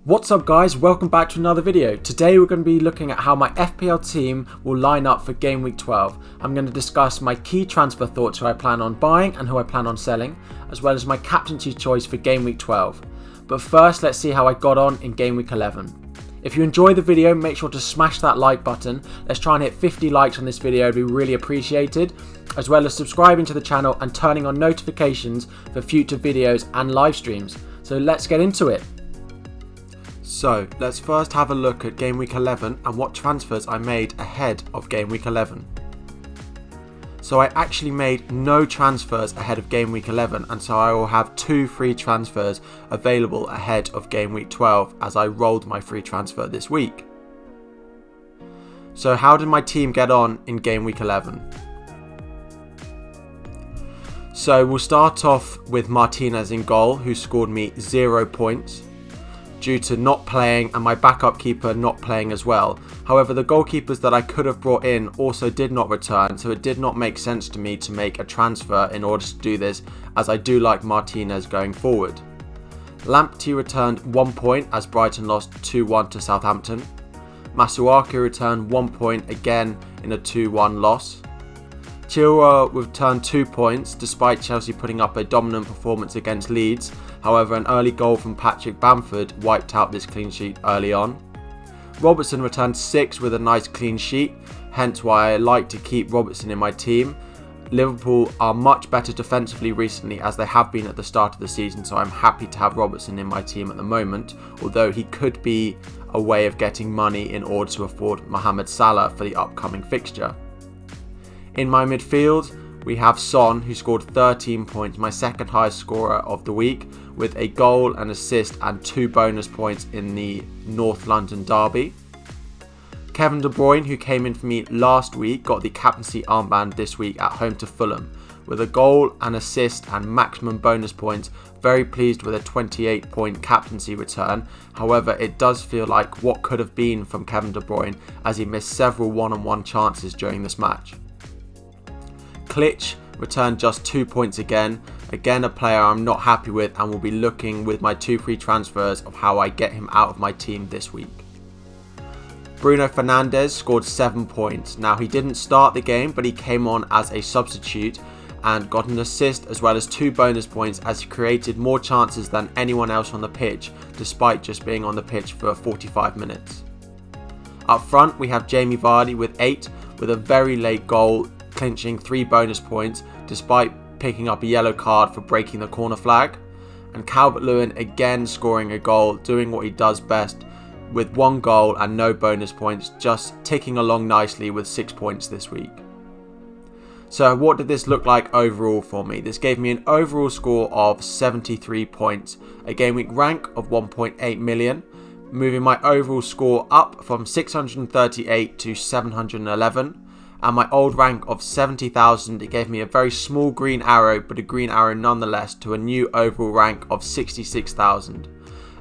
What's up guys, welcome back to another video. Today we're going to be looking at how my FPL team will line up for game week 12. I'm going to discuss my key transfer thoughts, who I plan on buying and who I plan on selling, as well as my captaincy choice for game week 12. But first, let's see how I got on in game week 11. If you enjoyed the video, make sure to smash that like button. Let's try and hit 50 likes on this video, it'd be really appreciated, as well as subscribing to the channel and turning on notifications for future videos and live streams. So let's get into it. So let's first have a look at game week 11 and what transfers I made ahead of game week 11. So I actually made no transfers ahead of game week 11, and so I will have 2 free transfers available ahead of game week 12 as I rolled my free transfer this week. So how did my team get on in game week 11? So we'll start off with Martinez in goal, who scored me 0 points. Due to not playing and my backup keeper not playing as well. However, the goalkeepers that I could have brought in also did not return, so it did not make sense to me to make a transfer in order to do this, as I do like Martinez going forward. Lamptey returned 1 point as Brighton lost 2-1 to Southampton. Masuaku returned 1 point again in a 2-1 loss. Chilwell returned 2 points despite Chelsea putting up a dominant performance against Leeds. However, an early goal from Patrick Bamford wiped out this clean sheet early on. Robertson returned 6 with a nice clean sheet, hence why I like to keep Robertson in my team. Liverpool are much better defensively recently, as they have been at the start of the season, so I'm happy to have Robertson in my team at the moment, although he could be a way of getting money in order to afford Mohamed Salah for the upcoming fixture. In my midfield, we have Son, who scored 13 points, my second highest scorer of the week, with a goal, an assist and 2 bonus points in the North London derby. Kevin De Bruyne, who came in for me last week, got the captaincy armband this week at home to Fulham, with a goal, an assist and maximum bonus points. Very pleased with a 28-point captaincy return. However, it does feel like what could have been from Kevin De Bruyne, as he missed several one-on-one chances during this match. Klitsch returned just 2 points again a player I'm not happy with, and will be looking with my 2 free transfers of how I get him out of my team this week. Bruno Fernandes scored 7 points. Now, he didn't start the game, but he came on as a substitute and got an assist as well as 2 bonus points, as he created more chances than anyone else on the pitch despite just being on the pitch for 45 minutes. Up front we have Jamie Vardy with 8, with a very late goal clinching 3 bonus points despite picking up a yellow card for breaking the corner flag, and Calvert-Lewin again scoring a goal, doing what he does best with 1 goal and no bonus points, just ticking along nicely with 6 points this week. So what did this look like overall for me? This gave me an overall score of 73 points, a game week rank of 1.8 million, moving my overall score up from 638 to 711. And my old rank of 70,000, it gave me a very small green arrow, but a green arrow nonetheless, to a new overall rank of 66,000.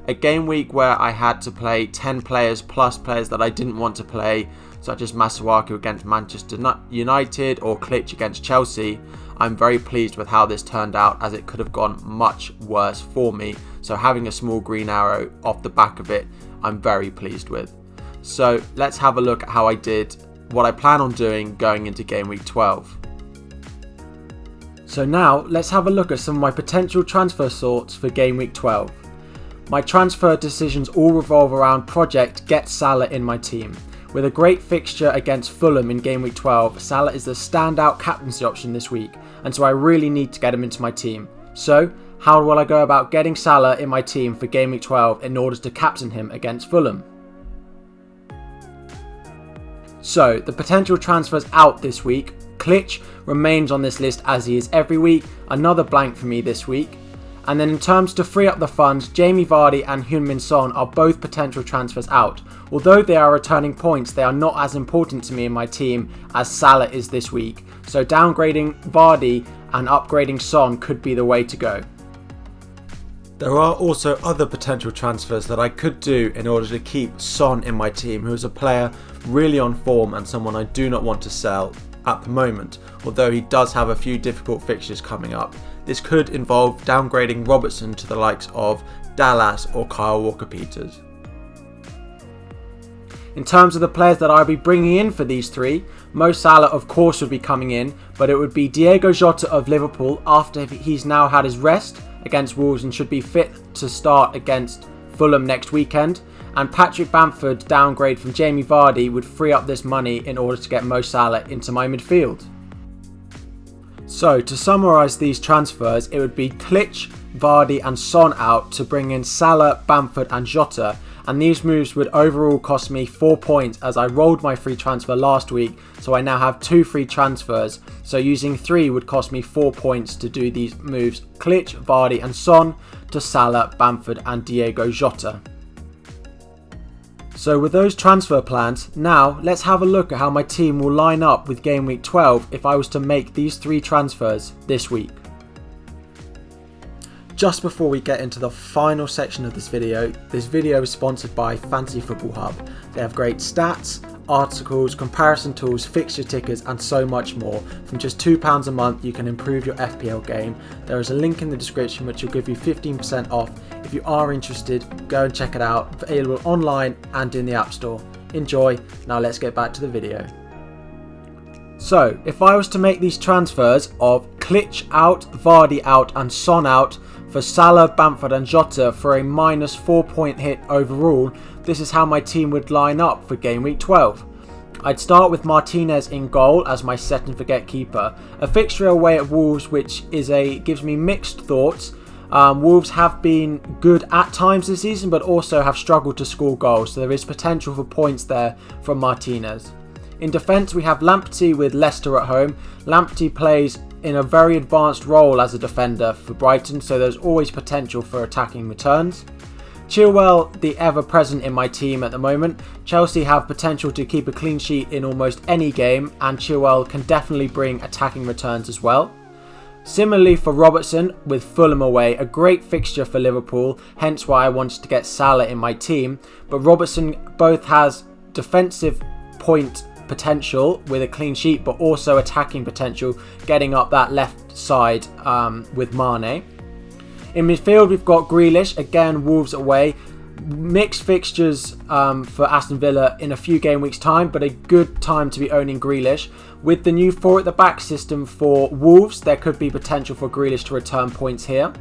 A game week where I had to play 10 players plus players that I didn't want to play, such as Masuaku against Manchester United or Klitsch against Chelsea. I'm very pleased with how this turned out, as it could have gone much worse for me. So having a small green arrow off the back of it, I'm very pleased with. So let's have a look at how I did, what I plan on doing going into game week 12. So now let's have a look at some of my potential transfer thoughts for game week 12. My transfer decisions all revolve around Project Get Salah in my team. With a great fixture against Fulham in game week 12, Salah is the standout captaincy option this week, and so I really need to get him into my team. So how will I go about getting Salah in my team for game week 12 in order to captain him against Fulham? So, the potential transfers out this week. Klitsch remains on this list as he is every week, another blank for me this week. And then in terms to free up the funds, Jamie Vardy and Heung-min Son are both potential transfers out. Although they are returning points, they are not as important to me in my team as Salah is this week. So downgrading Vardy and upgrading Son could be the way to go. There are also other potential transfers that I could do in order to keep Son in my team, who is a player really on form and someone I do not want to sell at the moment, although he does have a few difficult fixtures coming up. This could involve downgrading Robertson to the likes of Dallas or Kyle Walker-Peters. In terms of the players that I'll be bringing in for these three, Mo Salah of course would be coming in, but it would be Diogo Jota of Liverpool after he's now had his rest against Wolves and should be fit to start against Fulham next weekend. And Patrick Bamford's downgrade from Jamie Vardy would free up this money in order to get Mo Salah into my midfield. So to summarise these transfers, it would be Klich, Vardy and Son out to bring in Salah, Bamford and Jota, and these moves would overall cost me 4 points as I rolled my free transfer last week, so I now have 2 free transfers, so using 3 would cost me 4 points to do these moves Klich, Vardy and Son to Salah, Bamford and Diogo Jota. So with those transfer plans, now let's have a look at how my team will line up with game week 12 if I was to make these 3 transfers this week. Just before we get into the final section of this video is sponsored by Fantasy Football Hub. They have great stats, articles, comparison tools, fixture tickers and so much more. From just £2 a month you can improve your FPL game. There is a link in the description which will give you 15% off. If you are interested, go and check it out, available online and in the App Store. Enjoy, now let's get back to the video. So, if I was to make these transfers of Klich out, Vardy out and Son out for Salah, Bamford and Jota for a minus 4 point hit overall, this is how my team would line up for game week 12. I'd start with Martinez in goal as my set and forget keeper. A fixture away at Wolves which gives me mixed thoughts. Wolves have been good at times this season but also have struggled to score goals, so there is potential for points there from Martinez. In defence we have Lamptey with Leicester at home. Lamptey plays in a very advanced role as a defender for Brighton, so there's always potential for attacking returns. Chilwell, the ever present in my team at the moment. Chelsea have potential to keep a clean sheet in almost any game and Chilwell can definitely bring attacking returns as well. Similarly for Robertson with Fulham away, a great fixture for Liverpool, hence why I wanted to get Salah in my team, but Robertson both has defensive point potential with a clean sheet but also attacking potential getting up that left side with Mane. In midfield we've got Grealish, again Wolves away, mixed fixtures for Aston Villa in a few game weeks time but a good time to be owning Grealish. With the new 4 at the back system for Wolves there could be potential for Grealish to return points here.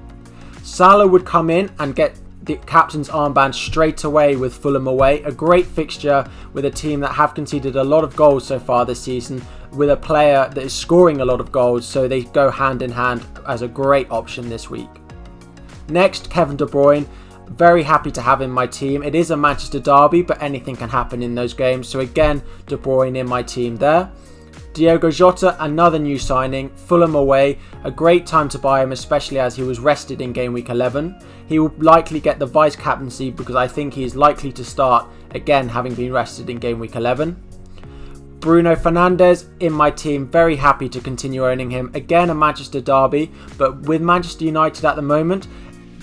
Salah would come in and get the captain's armband straight away with Fulham away. A great fixture with a team that have conceded a lot of goals so far this season with a player that is scoring a lot of goals, so they go hand in hand as a great option this week. Next, Kevin De Bruyne. Very happy to have in my team. It is a Manchester derby but anything can happen in those games, so again De Bruyne in my team there. Diogo Jota, another new signing, Fulham away, a great time to buy him especially as he was rested in game week 11. He will likely get the vice captaincy because I think he is likely to start again having been rested in game week 11. Bruno Fernandes in my team, very happy to continue owning him. Again a Manchester derby, but with Manchester United at the moment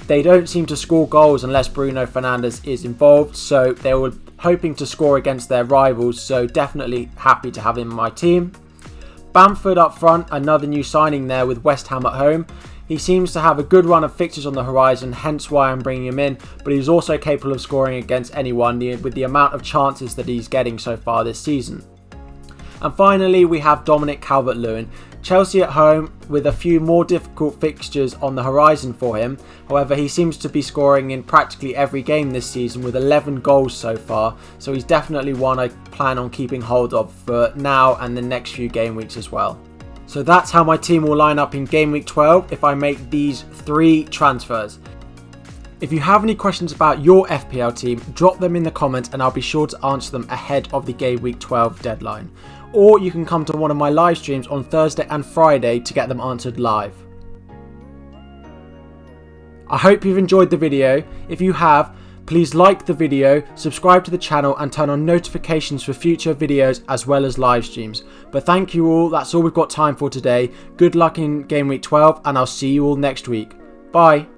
they don't seem to score goals unless Bruno Fernandes is involved, so they were hoping to score against their rivals, so definitely happy to have him in my team. Bamford up front, another new signing there with West Ham at home. He seems to have a good run of fixtures on the horizon, hence why I'm bringing him in, but he's also capable of scoring against anyone with the amount of chances that he's getting so far this season. And finally we have Dominic Calvert-Lewin. Chelsea at home with a few more difficult fixtures on the horizon for him. However, he seems to be scoring in practically every game this season with 11 goals so far, so he's definitely one I plan on keeping hold of for now and the next few game weeks as well. So that's how my team will line up in game week 12 if I make these 3 transfers. If you have any questions about your FPL team, drop them in the comments and I'll be sure to answer them ahead of the game week 12 deadline. Or you can come to one of my live streams on Thursday and Friday to get them answered live. I hope you've enjoyed the video. If you have, please like the video, subscribe to the channel and turn on notifications for future videos as well as live streams. But thank you all, that's all we've got time for today. Good luck in game week 12 and I'll see you all next week. Bye.